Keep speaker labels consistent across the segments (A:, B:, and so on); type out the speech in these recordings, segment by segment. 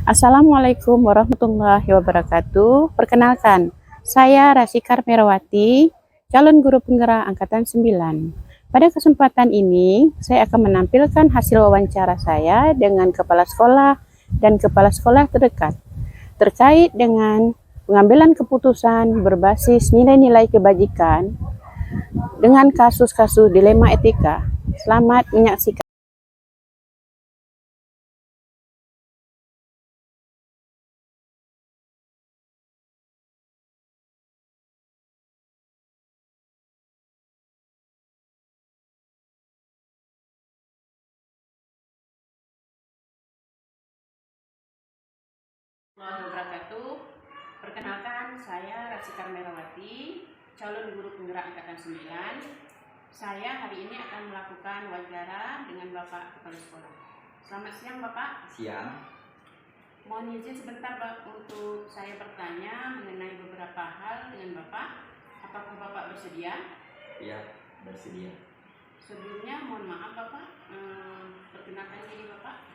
A: Assalamualaikum warahmatullahi wabarakatuh. Perkenalkan, saya Rasikar Merawati, calon guru penggerak Angkatan 9. Pada kesempatan ini, saya akan menampilkan hasil wawancara saya dengan kepala sekolah dan kepala sekolah terdekat terkait dengan pengambilan keputusan berbasis nilai-nilai kebajikan dengan kasus-kasus dilema etika. Selamat menyaksikan. Wabarakatuh. Perkenalkan, saya Rasikar Merawati, calon guru penggerak Angkatan 9. Saya hari ini akan melakukan wawancara dengan Bapak Kepala Sekolah. Selamat siang, Bapak.
B: Siang.
A: Mohon izin sebentar, Bapak, untuk saya bertanya mengenai beberapa hal dengan Bapak. Apakah Bapak bersedia?
B: Iya, bersedia.
A: Sebelumnya mohon maaf, Bapak. Perkenalkan diri Bapak.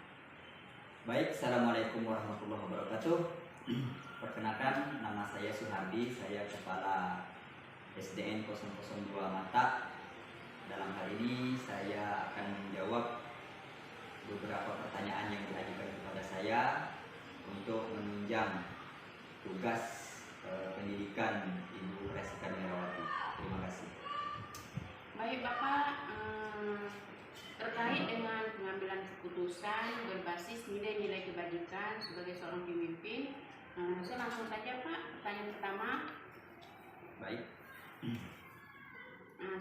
B: Baik, Assalamualaikum warahmatullahi wabarakatuh. Perkenalkan, nama saya Suhardi, saya Kepala SDN 002 Mata. Dalam hal ini saya akan menjawab beberapa pertanyaan yang diajukan kepada saya untuk menunjang tugas pendidikan Ibu Rasikar Merawati. Terima kasih.
A: Baik, Bapak. Terkait dengan pengambilan keputusan berbasis nilai-nilai kebajikan sebagai seorang pemimpin, saya langsung saja, Pak. Pertanyaan pertama.
B: Baik.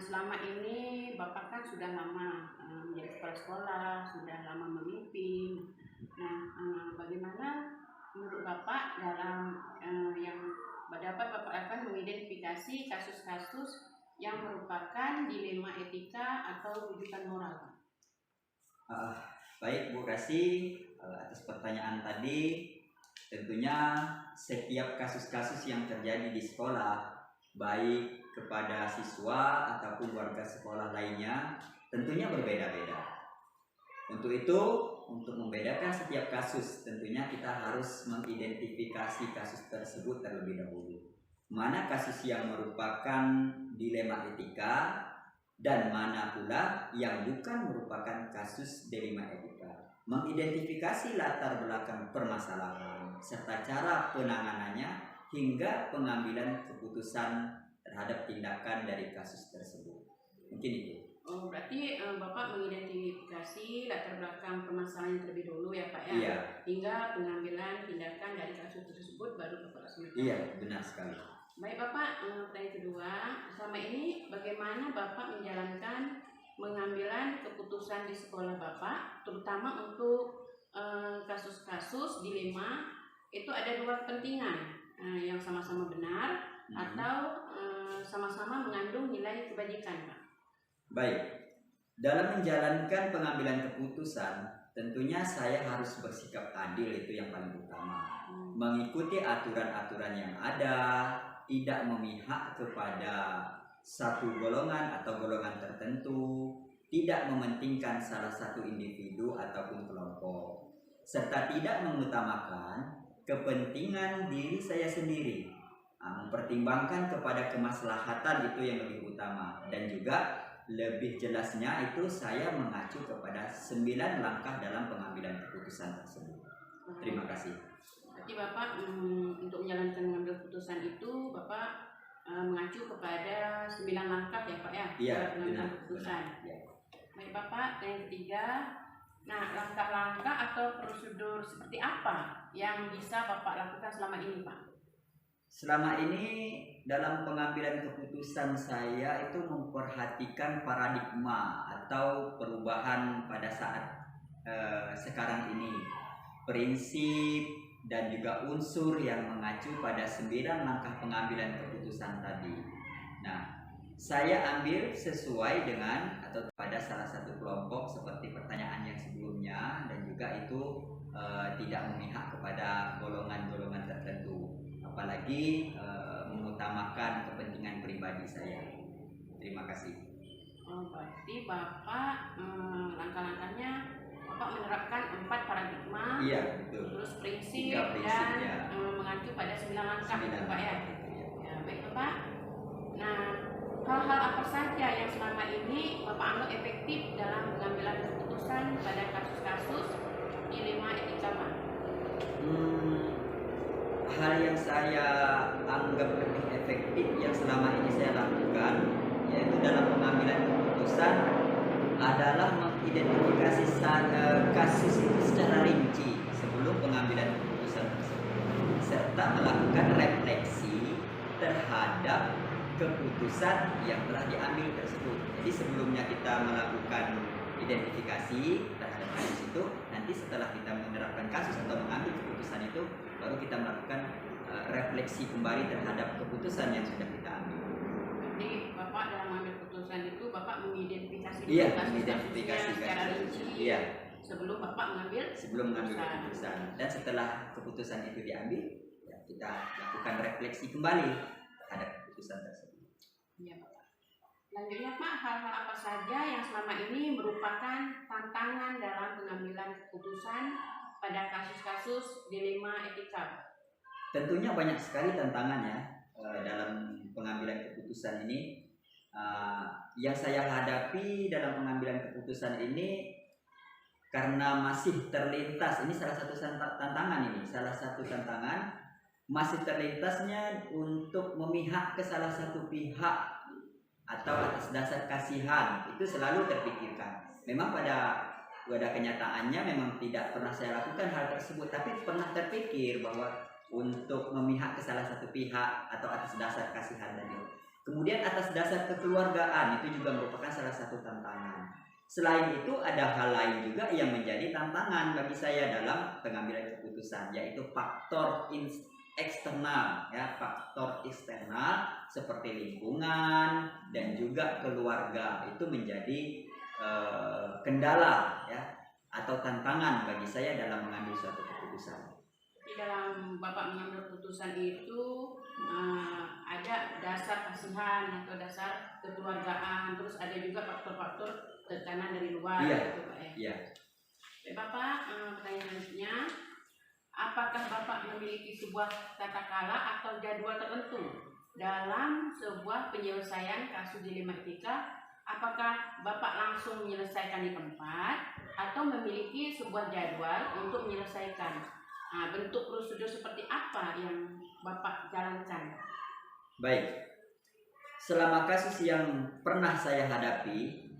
A: Selama ini Bapak kan sudah lama menjadi kepala sekolah, sudah lama memimpin. Nah, bagaimana menurut Bapak dalam yang dapat Bapak akan mengidentifikasi kasus-kasus yang merupakan dilema etika atau rujukan moral?
B: Baik, Bu Kasih, atas pertanyaan tadi. Tentunya setiap kasus-kasus yang terjadi di sekolah, baik kepada siswa ataupun warga sekolah lainnya, tentunya berbeda-beda. Untuk itu, untuk membedakan setiap kasus, tentunya kita harus mengidentifikasi kasus tersebut terlebih dahulu. Mana kasus yang merupakan dilema etika dan mana pula yang bukan merupakan kasus dilema etika. Mengidentifikasi latar belakang permasalahan serta cara penanganannya hingga pengambilan keputusan terhadap tindakan dari kasus tersebut. Mungkin itu.
A: Berarti Bapak mengidentifikasi latar belakang permasalahan terlebih dahulu ya, Pak ya?
B: Iya.
A: Hingga pengambilan tindakan dari kasus tersebut baru Bapak laksanakan.
B: Iya, benar sekali.
A: Baik, Bapak. Pertanyaan kedua, selama ini bagaimana Bapak menjalankan pengambilan keputusan di sekolah Bapak, terutama untuk kasus-kasus dilema itu ada dua kepentingan yang sama-sama benar atau sama-sama mengandung nilai kebajikan, Pak?
B: Baik, dalam menjalankan pengambilan keputusan, tentunya saya harus bersikap adil, itu yang paling utama. Mengikuti aturan-aturan yang ada, tidak memihak kepada satu golongan atau golongan tertentu, tidak mementingkan salah satu individu ataupun kelompok, serta tidak mengutamakan kepentingan diri saya sendiri. Mempertimbangkan kepada kemaslahatan itu yang lebih utama, dan juga lebih jelasnya itu saya mengacu kepada 9 langkah dalam pengambilan keputusan tersebut. Terima kasih.
A: Berarti Bapak untuk menjalankan mengambil keputusan itu Bapak mengacu kepada 9 langkah ya, Pak ya?
B: Iya,
A: benar. Keputusan.
B: Ya.
A: Baik, Bapak. Yang ketiga, nah langkah-langkah atau prosedur seperti apa yang bisa Bapak lakukan selama ini, Pak?
B: Selama ini dalam pengambilan keputusan saya itu memperhatikan paradigma atau perubahan pada saat sekarang ini, prinsip dan juga unsur yang mengacu pada 9 langkah pengambilan keputusan tadi. Nah, saya ambil sesuai dengan atau pada salah satu kelompok seperti pertanyaan yang sebelumnya, dan juga itu tidak memihak kepada golongan-golongan tertentu, apalagi mengutamakan kepentingan pribadi saya. Terima kasih.
A: Berarti Bapak langkah-langkahnya Bapak menerapkan 4 paradigma,
B: Iya, betul.
A: terus prinsip,
B: 3 prinsip,
A: dan
B: ya.
A: mengacu pada 9 langkah,
B: 9
A: Pak ya.
B: langkah, ya.
A: Ya, baik Bapak. Nah, hal-hal apa saja yang selama ini Bapak anggap efektif dalam pengambilan keputusan pada kasus-kasus dilema etika, Pak?
B: Hal yang saya anggap lebih efektif yang selama ini saya lakukan, yaitu dalam pengambilan keputusan, adalah mengidentifikasi kasus itu secara rinci sebelum pengambilan keputusan tersebut, serta melakukan refleksi terhadap keputusan yang telah diambil tersebut. Jadi sebelumnya kita melakukan identifikasi terhadap kasus itu, nanti setelah kita menerapkan kasus atau mengambil keputusan itu, baru kita melakukan refleksi kembali terhadap keputusan yang sudah kita ambil.
A: Jadi Bapak dalam mengambil keputusan itu Bapak mengidentifikasi
B: mengidentifikasi
A: secara rinci sebelum Bapak mengambil
B: keputusan. Dan setelah keputusan itu diambil, ya, kita lakukan refleksi kembali terhadap keputusan tersebut.
A: Iya Bapak. Selanjutnya Pak, hal-hal apa saja yang selama ini merupakan tantangan dalam pengambilan keputusan pada kasus-kasus dilema etika?
B: Tentunya banyak sekali tantangannya dalam pengambilan keputusan ini. Yang saya hadapi dalam pengambilan keputusan ini, karena masih terlintas, ini salah satu tantangan masih terlintasnya untuk memihak ke salah satu pihak atau atas dasar kasihan, itu selalu terpikirkan. Memang pada kenyataannya memang tidak pernah saya lakukan hal tersebut, tapi pernah terpikir bahwa untuk memihak ke salah satu pihak atau atas dasar kasihan tadi. Kemudian atas dasar kekeluargaan, itu juga merupakan salah satu tantangan. Selain itu ada hal lain juga yang menjadi tantangan bagi saya dalam pengambilan keputusan, yaitu faktor eksternal, ya, faktor eksternal seperti lingkungan dan juga keluarga, itu menjadi kendala, ya, atau tantangan bagi saya dalam mengambil suatu keputusan.
A: Di dalam Bapak mengambil keputusan itu ada dasar kasihan atau dasar kekeluargaan, terus ada juga faktor-faktor tekanan dari luar, gitu Pak ya.
B: Iya.
A: Bapak, pertanyaan selanjutnya, apakah Bapak memiliki sebuah tata cara atau jadwal tertentu dalam sebuah penyelesaian kasus dilema etika? Apakah Bapak langsung menyelesaikan di tempat atau memiliki sebuah jadwal untuk menyelesaikan? Bentuk prosedur seperti apa yang Bapak jalankan?
B: Baik, selama kasus yang pernah saya hadapi,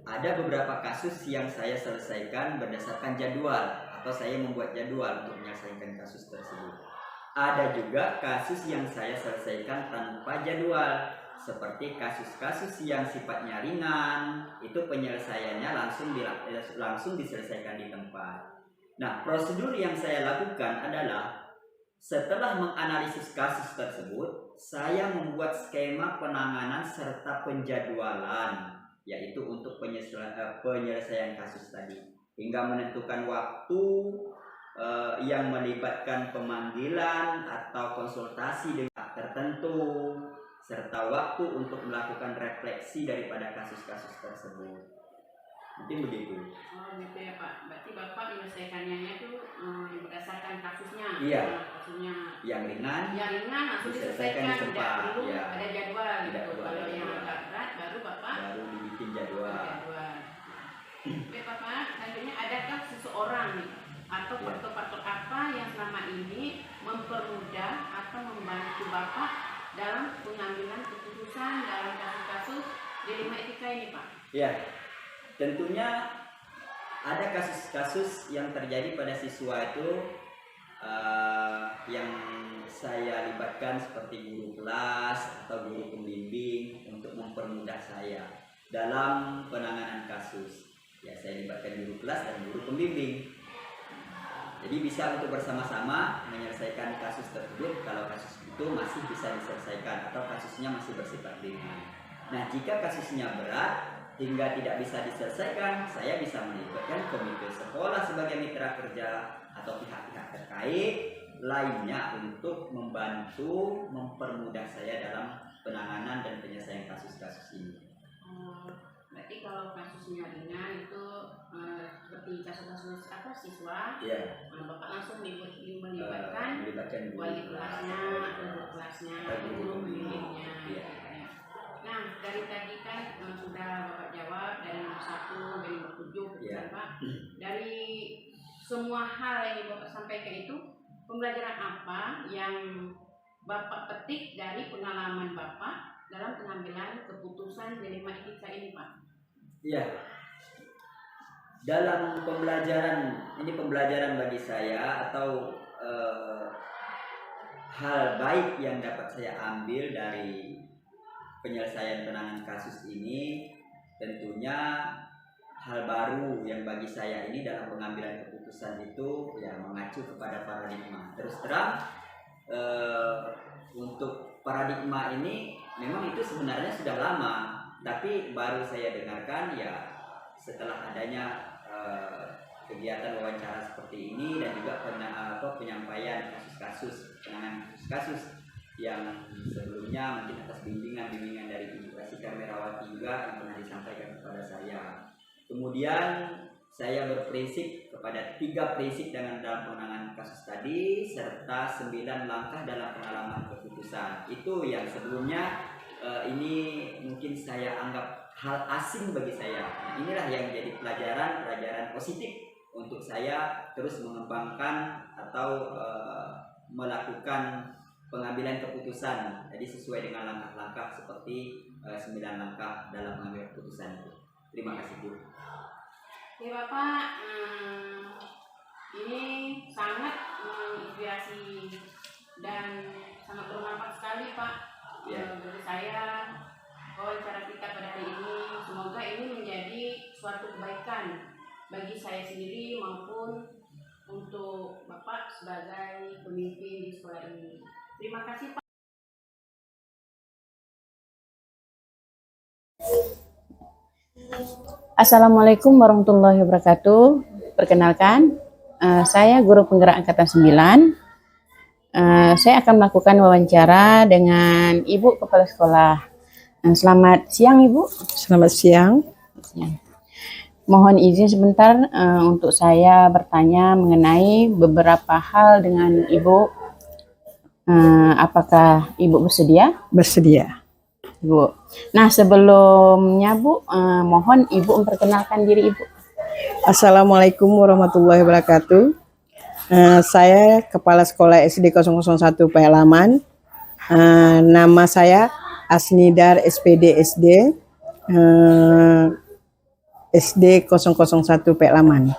B: ada beberapa kasus yang saya selesaikan berdasarkan jadwal, atau saya membuat jadwal untuk menyelesaikan kasus tersebut. Ada juga kasus yang saya selesaikan tanpa jadwal, seperti kasus-kasus yang sifatnya ringan, itu penyelesaiannya langsung diselesaikan di tempat. Nah, prosedur yang saya lakukan adalah setelah menganalisis kasus tersebut, saya membuat skema penanganan serta penjadwalan, yaitu untuk penyelesaian kasus tadi, hingga menentukan waktu yang melibatkan pemanggilan atau konsultasi dengan pihak tertentu, serta waktu untuk melakukan refleksi daripada kasus-kasus tersebut. Mungkin begitu.
A: Oh gitu ya Pak. Berarti Bapak menyelesaikannya itu berdasarkan kasusnya.
B: Iya.
A: Kasusnya
B: yang ringan
A: langsung diselesaikan, tidak perlu
B: ya.
A: ada jadwal.
B: Tidak
A: gitu.
B: perlu
A: Kalau
B: ada
A: yang
B: jadwal.
A: agak berat baru Bapak
B: dibikin jadwal.
A: Oke Bapak, selanjutnya adakah seseorang nih atau faktor-faktor apa yang selama ini mempermudah atau membantu Bapak dalam pengambilan keputusan dalam kasus-kasus dilema etika ini Pak?
B: Ya, tentunya ada kasus-kasus yang terjadi pada siswa itu yang saya libatkan seperti guru kelas atau guru pembimbing untuk mempermudah saya dalam penanganan kasus. Ya, saya libatkan guru kelas dan guru pembimbing. Jadi bisa untuk bersama-sama menyelesaikan kasus tersebut kalau kasus itu masih bisa diselesaikan atau kasusnya masih bersifat ringan. Nah, jika kasusnya berat hingga tidak bisa diselesaikan, saya bisa melibatkan komite sekolah sebagai mitra kerja atau pihak-pihak terkait lainnya untuk membantu mempermudah saya dalam penanganan dan penyelesaian kasus-kasus ini.
A: Berarti kalau kasusnya ringan itu seperti kasus-kasus apa siswa,
B: Iya.
A: Bapak langsung melibatkan
B: Melibatkan
A: wali kelasnya, guru kelasnya, guru pembimbingnya.
B: Iya.
A: Nah, dari tadi kan sudah Bapak jawab dari nomor 1 sampai nomor 7,
B: Iya.
A: Pak. Dari semua hal yang Bapak sampaikan itu, pembelajaran apa yang Bapak petik dari pengalaman Bapak dalam pengambilan keputusan dilema etika ini, Pak?
B: Iya. Dalam pembelajaran, ini pembelajaran bagi saya atau hal baik yang dapat saya ambil dari penyelesaian penanganan kasus ini, tentunya hal baru yang bagi saya ini dalam pengambilan keputusan itu ya mengacu kepada paradigma. Terus terang untuk paradigma ini memang itu sebenarnya sudah lama, tapi baru saya dengarkan ya setelah adanya kegiatan wawancara seperti ini dan juga penyampaian kasus-kasus, penanganan kasus-kasus yang sebelumnya mungkin atas bimbingan dari Ibu Rasikar Merawati juga yang pernah disampaikan kepada saya. Kemudian saya berprinsip kepada 3 prinsip dalam penanganan kasus tadi serta 9 langkah dalam pengalaman keputusan. Itu yang sebelumnya ini mungkin saya anggap hal asing bagi saya. Nah, inilah yang menjadi pelajaran positif untuk saya terus mengembangkan atau melakukan pengambilan keputusan. Jadi sesuai dengan langkah-langkah seperti 9 langkah dalam mengambil keputusan itu. Terima kasih, Bu.
A: Oke Bapak, ini sangat menginspirasi dan sangat bermanfaat sekali Pak bagi saya. Wawancara kita pada hari ini, semoga ini menjadi suatu kebaikan bagi saya sendiri maupun untuk Bapak sebagai pemimpin di sekolah ini. Terima kasih Pak. Assalamualaikum warahmatullahi wabarakatuh. Perkenalkan, saya guru penggerak angkatan 9. Saya akan melakukan wawancara dengan Ibu Kepala Sekolah. Selamat siang Ibu.
C: Selamat siang.
A: Mohon izin sebentar untuk saya bertanya mengenai beberapa hal dengan Ibu. Apakah Ibu bersedia?
C: Bersedia.
A: Ibu. Nah, sebelumnya Bu, mohon Ibu memperkenalkan diri Ibu.
C: Assalamualaikum warahmatullahi wabarakatuh. Saya Kepala Sekolah SD 001 Pelaman. Nama saya Asnidar SPD SD SD 001 Pelaman.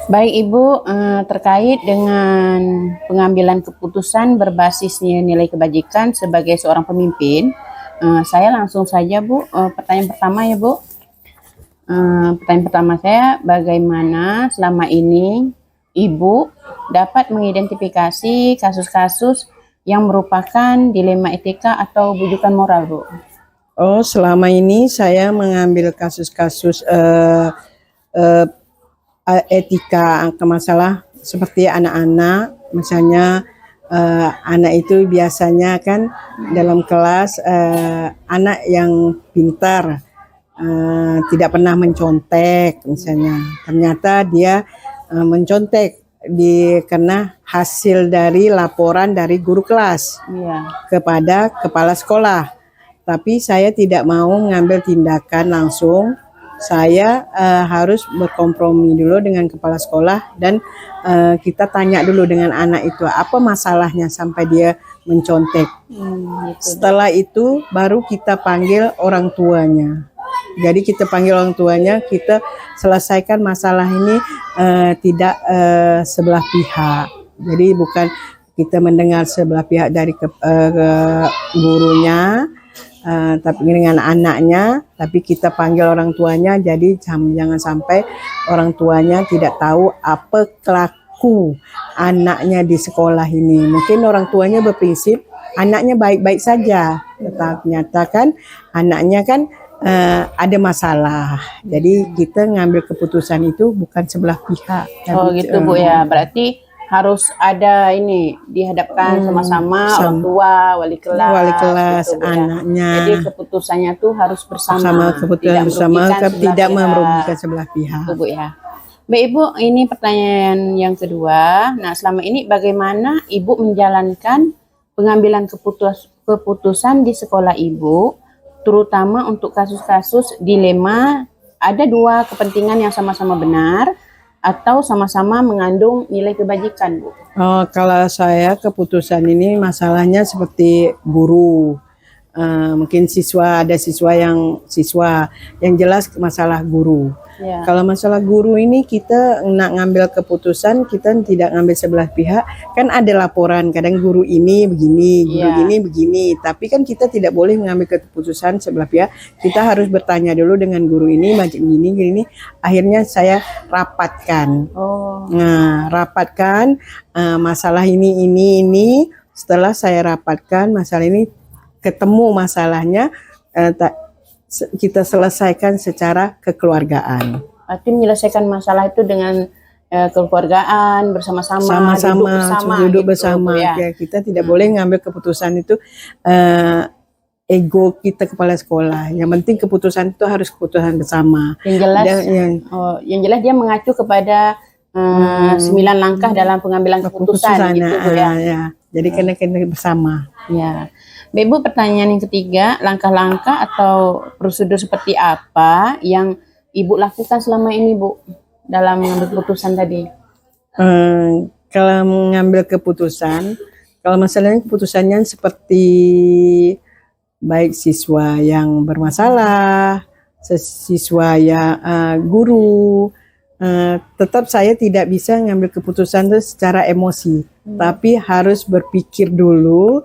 A: Baik Ibu, terkait dengan pengambilan keputusan berbasis nilai kebajikan sebagai seorang pemimpin, saya langsung saja Bu, pertanyaan pertama ya Bu. Pertanyaan pertama saya, bagaimana selama ini Ibu dapat mengidentifikasi kasus-kasus yang merupakan dilema etika atau bujukan moral Bu?
C: Oh, selama ini saya mengambil kasus-kasus etika ke masalah seperti anak-anak, misalnya anak itu biasanya kan dalam kelas anak yang pintar, tidak pernah mencontek misalnya, ternyata dia mencontek karena hasil dari laporan dari guru kelas kepada kepala sekolah. Tapi saya tidak mau mengambil tindakan langsung. Saya harus berkompromi dulu dengan kepala sekolah dan kita tanya dulu dengan anak itu apa masalahnya sampai dia mencontek. Setelah itu baru kita panggil orang tuanya. Jadi kita panggil orang tuanya, kita selesaikan masalah ini tidak sebelah pihak. Jadi bukan kita mendengar sebelah pihak dari gurunya, tapi dengan anaknya, tapi kita panggil orang tuanya. Jadi jangan sampai orang tuanya tidak tahu apa kelaku anaknya di sekolah ini. Mungkin orang tuanya berprinsip anaknya baik-baik saja, tetapi ternyata kan anaknya kan ada masalah. Jadi kita ngambil keputusan itu bukan sebelah pihak.
A: Oh gitu Bu ya, berarti harus ada ini dihadapkan sama-sama orang tua, wali kelas, gitu, Bu, ya.
C: anaknya.
A: Jadi keputusannya tuh harus bersama,
C: Sama keputusan bersama, tidak
A: pihak.
C: merugikan sebelah pihak.
A: Gitu, Bu, ya. Baik Ibu, ini pertanyaan yang kedua. Nah, selama ini bagaimana Ibu menjalankan pengambilan keputusan di sekolah Ibu, terutama untuk kasus-kasus dilema ada dua kepentingan yang sama-sama benar atau sama-sama mengandung nilai kebajikan, Bu?
C: Oh, kalau saya keputusan ini masalahnya seperti guru. Mungkin ada siswa yang jelas masalah guru.
A: Ya.
C: Kalau masalah guru ini kita nak ngambil keputusan, kita tidak ngambil sebelah pihak. Kan ada laporan, kadang guru ini begini, guru ini begini. Tapi kan kita tidak boleh mengambil keputusan sebelah pihak. Kita harus bertanya dulu dengan guru ini, macam gini. Akhirnya saya rapatkan. Nah, rapatkan masalah ini. Setelah saya rapatkan masalah ini, ketemu masalahnya, kita selesaikan secara kekeluargaan.
A: Arti menyelesaikan masalah itu dengan kekeluargaan, bersama-sama,
C: duduk bersama.
A: Ya.
C: Ya, kita tidak boleh ngambil keputusan itu ego kita kepala sekolah. Yang penting keputusan itu harus keputusan bersama.
A: Yang jelas dia mengacu kepada 9 langkah dalam pengambilan keputusan gitu, Bu, ya.
C: Jadi kena bersama.
A: Ya. Ibu, pertanyaan yang ketiga, langkah-langkah atau prosedur seperti apa yang Ibu lakukan selama ini, Bu, dalam mengambil keputusan tadi?
C: Kalau mengambil keputusan, kalau masalahnya keputusannya seperti baik siswa yang bermasalah, siswa yang guru, tetap saya tidak bisa mengambil keputusan itu secara emosi, tapi harus berpikir dulu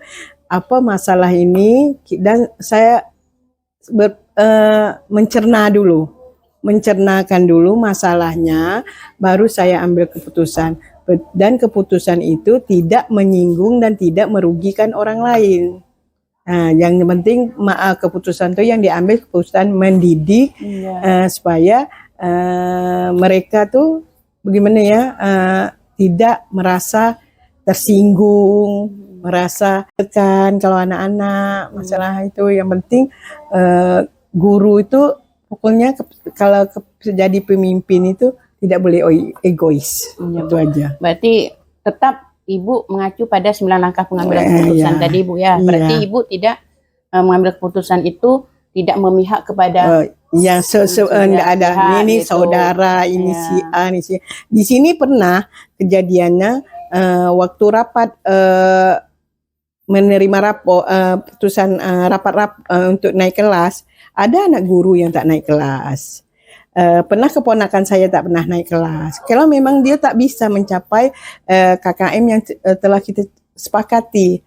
C: apa masalah ini, dan saya mencernakan dulu masalahnya, baru saya ambil keputusan. Dan keputusan itu tidak menyinggung dan tidak merugikan orang lain. Nah, yang penting keputusan itu yang diambil keputusan mendidik, supaya mereka tuh bagaimana ya, tidak merasa tersinggung, merasa tekan. Kalau anak-anak masalah itu, yang penting guru itu pokoknya kalau jadi pemimpin itu tidak boleh egois. Itu aja.
A: Berarti tetap Ibu mengacu pada 9 langkah pengambilan keputusan tadi, Bu, ya. Berarti Ibu tidak mengambil keputusan itu tidak memihak kepada
C: enggak ada ini gitu. Saudara ini si A, ini si. Di sini pernah kejadiannya waktu rapat menerima putusan rapat untuk naik kelas, ada anak guru yang tak naik kelas. Pernah keponakan saya tak pernah naik kelas. Kalau memang dia tak bisa mencapai KKM yang telah kita sepakati,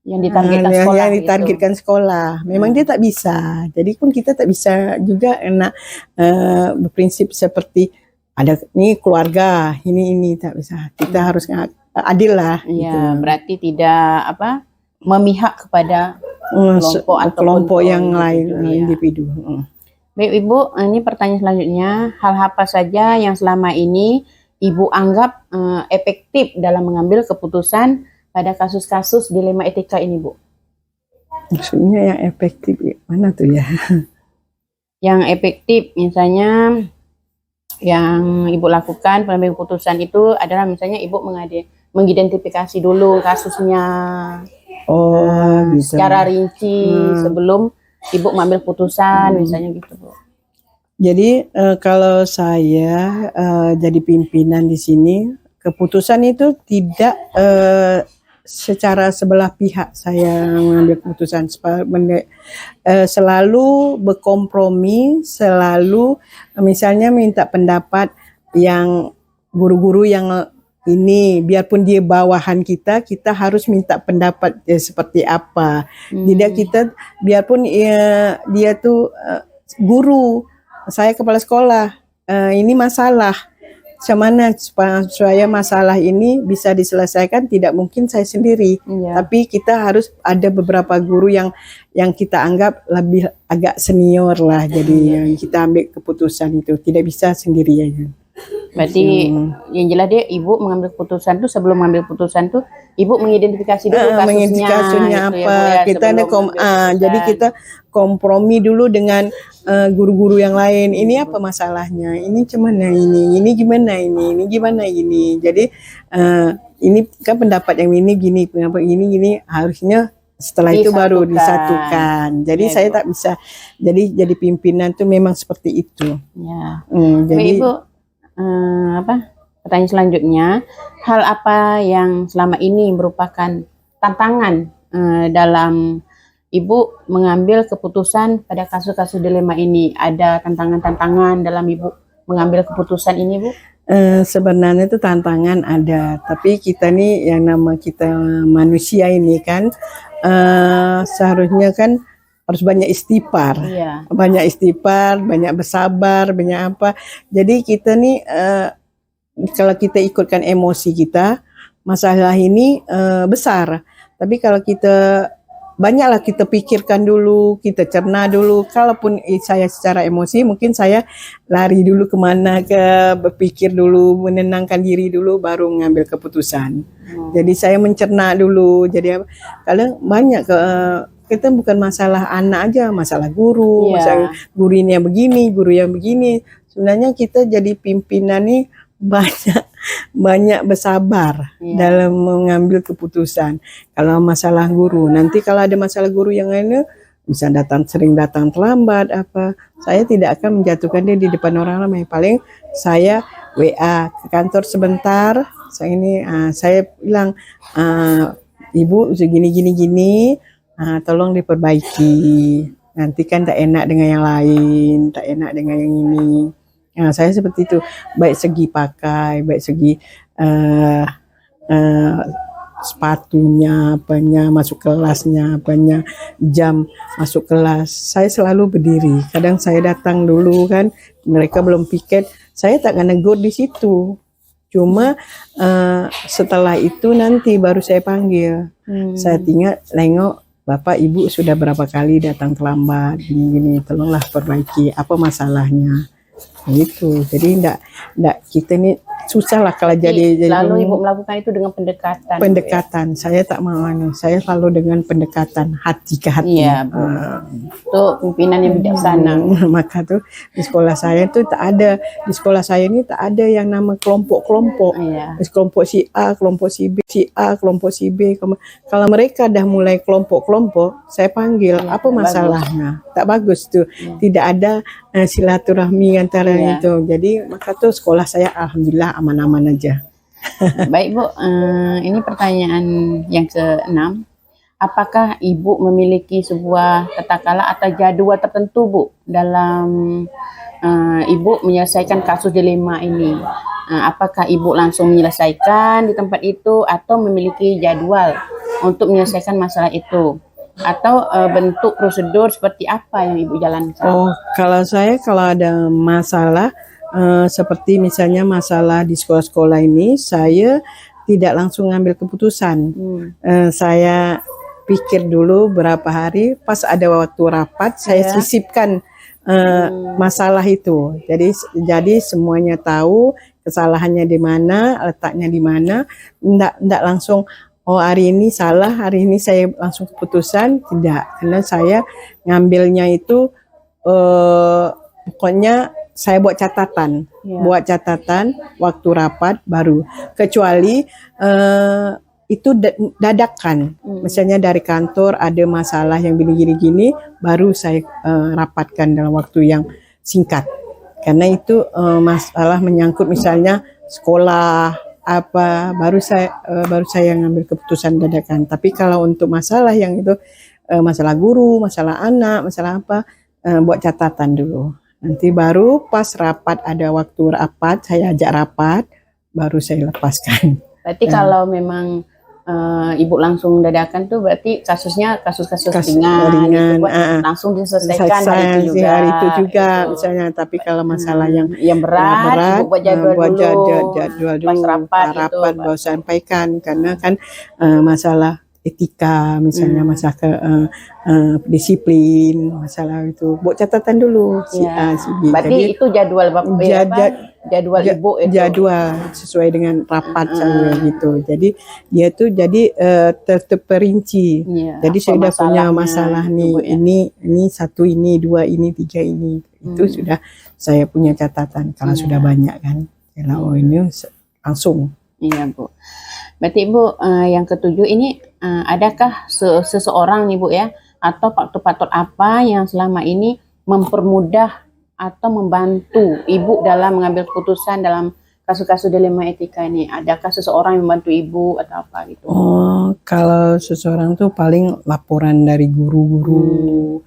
C: yang ditargetkan sekolah, memang dia tak bisa. Jadi pun kita tak bisa juga berprinsip seperti ada nih keluarga ini tak bisa. Kita harus adil lah.
A: Iya,
C: gitu.
A: Berarti tidak memihak kepada
C: kelompok yang lain,
A: gitu,
C: individu.
A: Baik Ibu, ini pertanyaan selanjutnya, hal apa saja yang selama ini Ibu anggap efektif dalam mengambil keputusan pada kasus-kasus dilema etika ini, Bu?
C: Maksudnya yang efektif mana tuh ya?
A: Yang efektif misalnya yang Ibu lakukan pengambilan keputusan itu adalah misalnya Ibu mengidentifikasi dulu kasusnya secara rinci sebelum Ibu mengambil keputusan, misalnya gitu, Bu.
C: Jadi kalau saya jadi pimpinan di sini, keputusan itu tidak secara sebelah pihak saya mengambil keputusan, selalu berkompromi, selalu misalnya minta pendapat yang guru-guru yang ini, biarpun dia bawahan kita harus minta pendapat seperti apa. Tidak kita, biarpun dia tuh guru, saya kepala sekolah, ini masalah, bagaimana supaya masalah ini bisa diselesaikan, tidak mungkin saya sendiri, tapi kita harus ada beberapa guru yang kita anggap lebih agak senior lah, jadi yang kita ambil keputusan itu tidak bisa sendiri aja.
A: Berarti yang jelas dia ibu mengambil keputusan tuh, sebelum mengambil keputusan tuh ibu mengidentifikasi dulu kasusnya,
C: mengidentifikasi kasusnya
A: gitu
C: apa.
A: ya, Bu, ya,
C: Kita ada
A: sebelum mengambil
C: jadi
A: keputusan.
C: kita kompromi dulu dengan guru-guru yang lain. Ini apa masalahnya? Ini gimana ini gimana ini gimana ini. Jadi ini kan pendapat yang ini gini, pendapat gini harusnya setelah itu baru disatukan. Jadi
A: Ya,
C: saya
A: Bu.
C: tak bisa. Jadi pimpinan tuh memang seperti itu.
A: Ya.
C: Jadi
A: Ibu, pertanyaan selanjutnya, hal apa yang selama ini merupakan tantangan dalam Ibu mengambil keputusan pada kasus-kasus dilema ini? Ada tantangan-tantangan dalam Ibu mengambil keputusan ini, Bu?
C: Sebenarnya itu tantangan ada, tapi kita nih yang nama kita manusia ini kan seharusnya kan harus banyak istighfar,
A: Iya.
C: banyak bersabar, banyak apa. Jadi kita nih kalau kita ikutkan emosi kita, masalah ini besar. Tapi kalau kita banyaklah kita pikirkan dulu, kita cerna dulu. Kalaupun saya secara emosi, mungkin saya lari dulu kemana, berpikir dulu, menenangkan diri dulu, baru mengambil keputusan. Jadi saya mencerna dulu. Jadi kalau banyak kita bukan masalah anak aja, masalah guru, masalah guru ini yang begini, guru yang begini. Sebenarnya kita jadi pimpinan nih banyak bersabar dalam mengambil keputusan. Kalau masalah guru, nanti kalau ada masalah guru yang lainnya bisa sering datang terlambat apa, saya tidak akan menjatuhkan dia di depan orang ramai. Paling saya WA ke kantor sebentar, saya bilang ibu gini, tolong diperbaiki. Nanti kan tak enak dengan yang lain, tak enak dengan yang ini. Saya seperti itu, baik segi pakai, baik segi sepatunya, apanya, masuk kelasnya, apanya, jam masuk kelas. Saya selalu berdiri. Kadang saya datang dulu kan, mereka belum piket, saya tak akan negur di situ. Cuma setelah itu nanti baru saya panggil. Saya tengok Bapak Ibu sudah berapa kali datang terlambat, gini, tolonglah perbaiki, apa masalahnya. Gitu. Jadi enggak kita ini susah lah kalau jadi
A: lalu Ibu melakukan itu dengan pendekatan.
C: Saya tak mau saya selalu dengan pendekatan hati ke hati.
A: Iya, Bu. Itu pimpinan yang bijaksana.
C: Maka tuh di sekolah saya tuh di sekolah saya ini tak ada yang nama kelompok-kelompok. Kelompok si A, kelompok si B, kelompok si B. Kalau mereka dah mulai kelompok-kelompok, saya panggil, apa masalahnya? Tak bagus tuh. Tidak ada silaturahmi antara itu. Jadi maka tuh sekolah saya alhamdulillah aman-aman aja.
A: Baik, Bu, ini pertanyaan yang ke-6. Apakah Ibu memiliki sebuah tatakala atau jadwal tertentu, Bu, dalam Ibu menyelesaikan kasus dilema ini? Apakah Ibu langsung menyelesaikan di tempat itu atau memiliki jadwal untuk menyelesaikan masalah itu? Atau bentuk prosedur seperti apa yang Ibu jalankan?
C: Kalau ada masalah seperti misalnya masalah di sekolah-sekolah ini, saya tidak langsung ngambil keputusan. Saya pikir dulu berapa hari, pas ada waktu rapat saya sisipkan masalah itu. Jadi semuanya tahu kesalahannya di mana, letaknya di mana. Enggak langsung hari ini salah, hari ini saya langsung keputusan, tidak. Karena saya ngambilnya itu pokoknya saya buat catatan, waktu rapat baru. Kecuali itu dadakan, misalnya dari kantor ada masalah yang gini-gini, baru saya rapatkan dalam waktu yang singkat. Karena itu masalah menyangkut misalnya sekolah apa, baru saya ngambil keputusan dadakan. Tapi kalau untuk masalah yang itu masalah guru, masalah anak, masalah apa, buat catatan dulu. Nanti baru pas rapat, ada waktu rapat, saya ajak rapat, baru saya lepaskan.
A: Berarti kalau memang Ibu langsung dadakan tuh berarti kasusnya kasus-kasus ringan gitu, langsung diselesaikan hari itu juga,
C: misalnya. Tapi kalau masalah yang
A: berat Ibu buat jadwal dulu,
C: pas rapat baru sampaikan. Karena kan masalah etika, misalnya masalah disiplin, masalah itu. Buat catatan dulu si A, si B.
A: Berarti
C: Jadi
A: itu jadwal jadwal ibu itu.
C: jadwal sesuai dengan rapat saya gitu. Jadi dia tuh jadi terperinci.
A: Iya,
C: Jadi
A: apa
C: saya sudah punya
A: masalahnya
C: masalah
A: gitu,
C: nih,
A: Bu, ya.
C: ini satu, ini dua, ini tiga, ini. Itu sudah saya punya catatan. Kalau sudah banyak kan, kalau ini langsung.
A: Iya, Bu. Berarti Bu, yang ketujuh ini adakah seseorang nih Bu ya, atau faktor-faktor apa yang selama ini mempermudah atau membantu Ibu dalam mengambil keputusan dalam kasus-kasus dilema etika ini? Adakah seseorang yang membantu Ibu atau apa gitu?
C: Oh, kalau seseorang tuh paling laporan dari guru-guru,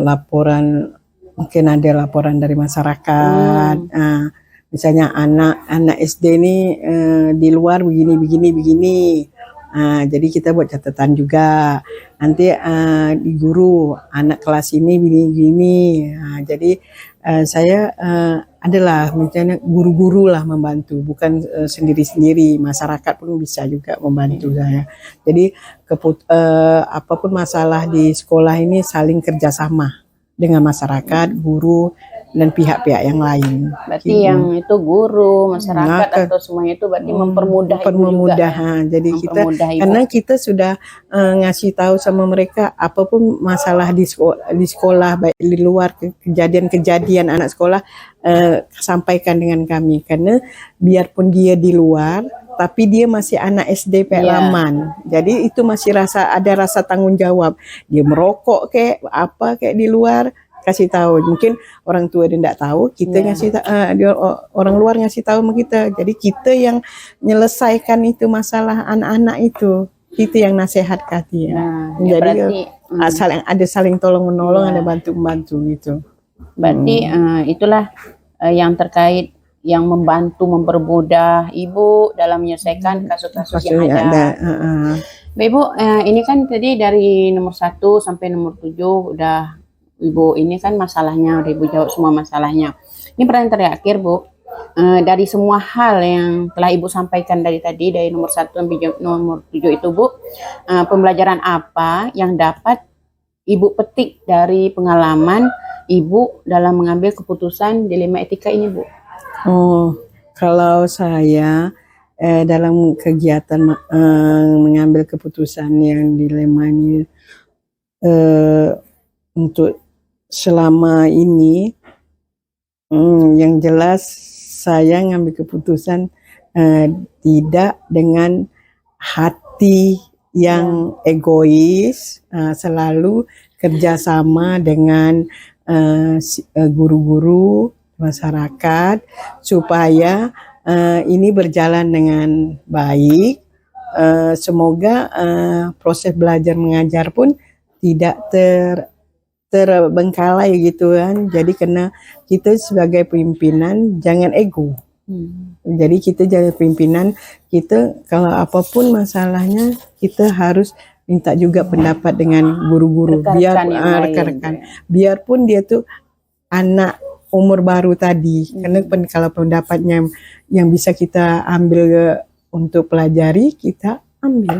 C: laporan, mungkin ada laporan dari masyarakat. Misalnya anak SD ini di luar begini. Jadi kita buat catatan juga. Nanti di guru anak kelas ini begini. Jadi saya adalah misalnya guru-guru lah membantu, bukan sendiri-sendiri. Masyarakat pun bisa juga membantu saya. Jadi apapun masalah di sekolah ini saling kerjasama dengan masyarakat, guru, dan pihak-pihak yang lain.
A: Berarti yang itu guru, masyarakat atau semuanya itu berarti mempermudah Ibu juga.
C: Jadi kita
A: Mempermudah Ibu.
C: karena kita sudah ngasih tahu sama mereka apapun masalah di sekolah baik di luar, kejadian-kejadian anak sekolah, sampaikan dengan kami, karena biarpun dia di luar tapi dia masih anak SD Laman. Jadi itu masih ada rasa tanggung jawab. Dia merokok kayak apa kayak di luar, kasih tahu. Mungkin orang tua dia tidak tahu, kita ngasih orang luar ngasih tahu sama kita. Jadi kita yang menyelesaikan itu masalah anak-anak itu yang nasihatkan dia. Jadi saling tolong menolong, ada bantu membantu gitu.
A: Berarti itulah yang terkait yang membantu mempermudah Ibu dalam menyelesaikan kasus-kasus yang ada. Ibu, ini kan tadi dari nomor 1 sampai nomor 7 udah Ibu ini kan masalahnya, udah Ibu jawab semua masalahnya. Ini pertanyaan terakhir Bu, dari semua hal yang telah Ibu sampaikan dari tadi, dari nomor 1 sampai nomor 7 itu Bu, pembelajaran apa yang dapat Ibu petik dari pengalaman Ibu dalam mengambil keputusan dilema etika ini Bu?
C: Oh, kalau saya dalam kegiatan mengambil keputusan yang dilema ini, untuk selama ini, yang jelas saya ngambil keputusan tidak dengan hati yang egois, selalu kerjasama dengan guru-guru, masyarakat, supaya ini berjalan dengan baik. Semoga proses belajar mengajar pun tidak terbengkalai gitu kan. Jadi karena kita sebagai pimpinan jangan ego. Jadi kita jangan pimpinan, kita kalau apapun masalahnya kita harus minta juga pendapat dengan guru-guru, biar rekan-rekan, biarpun dia tuh anak umur baru tadi, karena kalau pendapatnya yang bisa kita ambil untuk pelajari, kita ambil.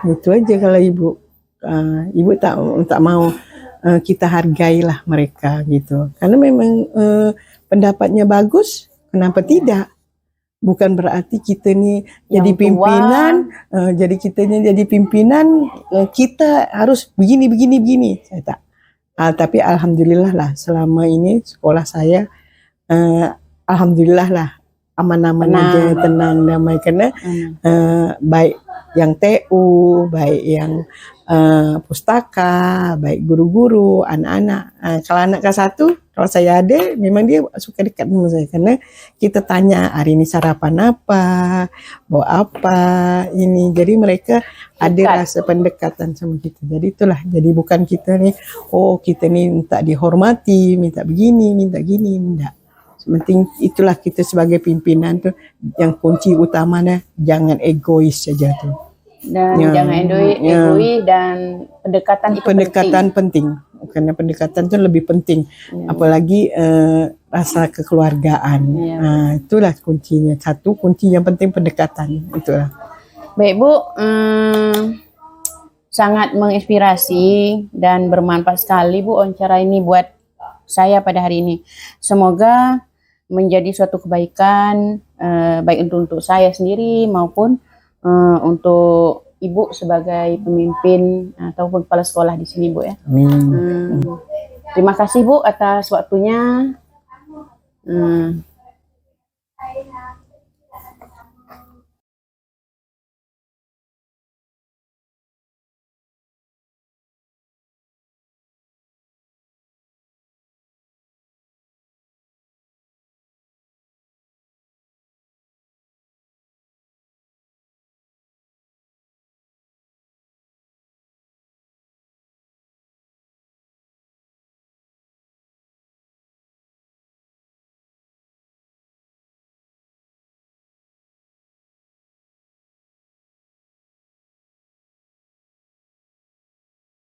C: Itu aja kalau ibu tak mau kita hargailah mereka gitu, karena memang pendapatnya bagus, kenapa tidak? Bukan berarti kita nih jadi pimpinan, jadi pimpinan kita harus begini. Saya tak. Tapi alhamdulillah lah selama ini sekolah saya alhamdulillah lah aman-aman aja, tenang, damai, karena baik yang TU, baik yang pustaka, baik guru-guru, anak-anak. Kalau anak kelas 1, kalau saya ada, memang dia suka dekat dengan saya, karena kita tanya hari ini sarapan apa, bawa apa, ini. Jadi mereka ada rasa pendekatan sama kita. Jadi itulah. Jadi bukan kita nih, kita nih minta dihormati, minta begini, minta gini, enggak. Penting itulah kita sebagai pimpinan tuh, yang kunci utamanya jangan egois saja tuh.
A: Dan jangan egois, dan pendekatan
C: penting. Karena pendekatan itu lebih penting, apalagi rasa kekeluargaan. Itulah kuncinya. Satu kunci yang penting pendekatan, itulah.
A: Baik Bu, sangat menginspirasi dan bermanfaat sekali Bu wawancara ini buat saya pada hari ini. Semoga menjadi suatu kebaikan baik untuk saya sendiri maupun untuk Ibu sebagai pemimpin ataupun kepala sekolah di sini Bu ya.
C: Amin.
A: Terima kasih Bu atas waktunya.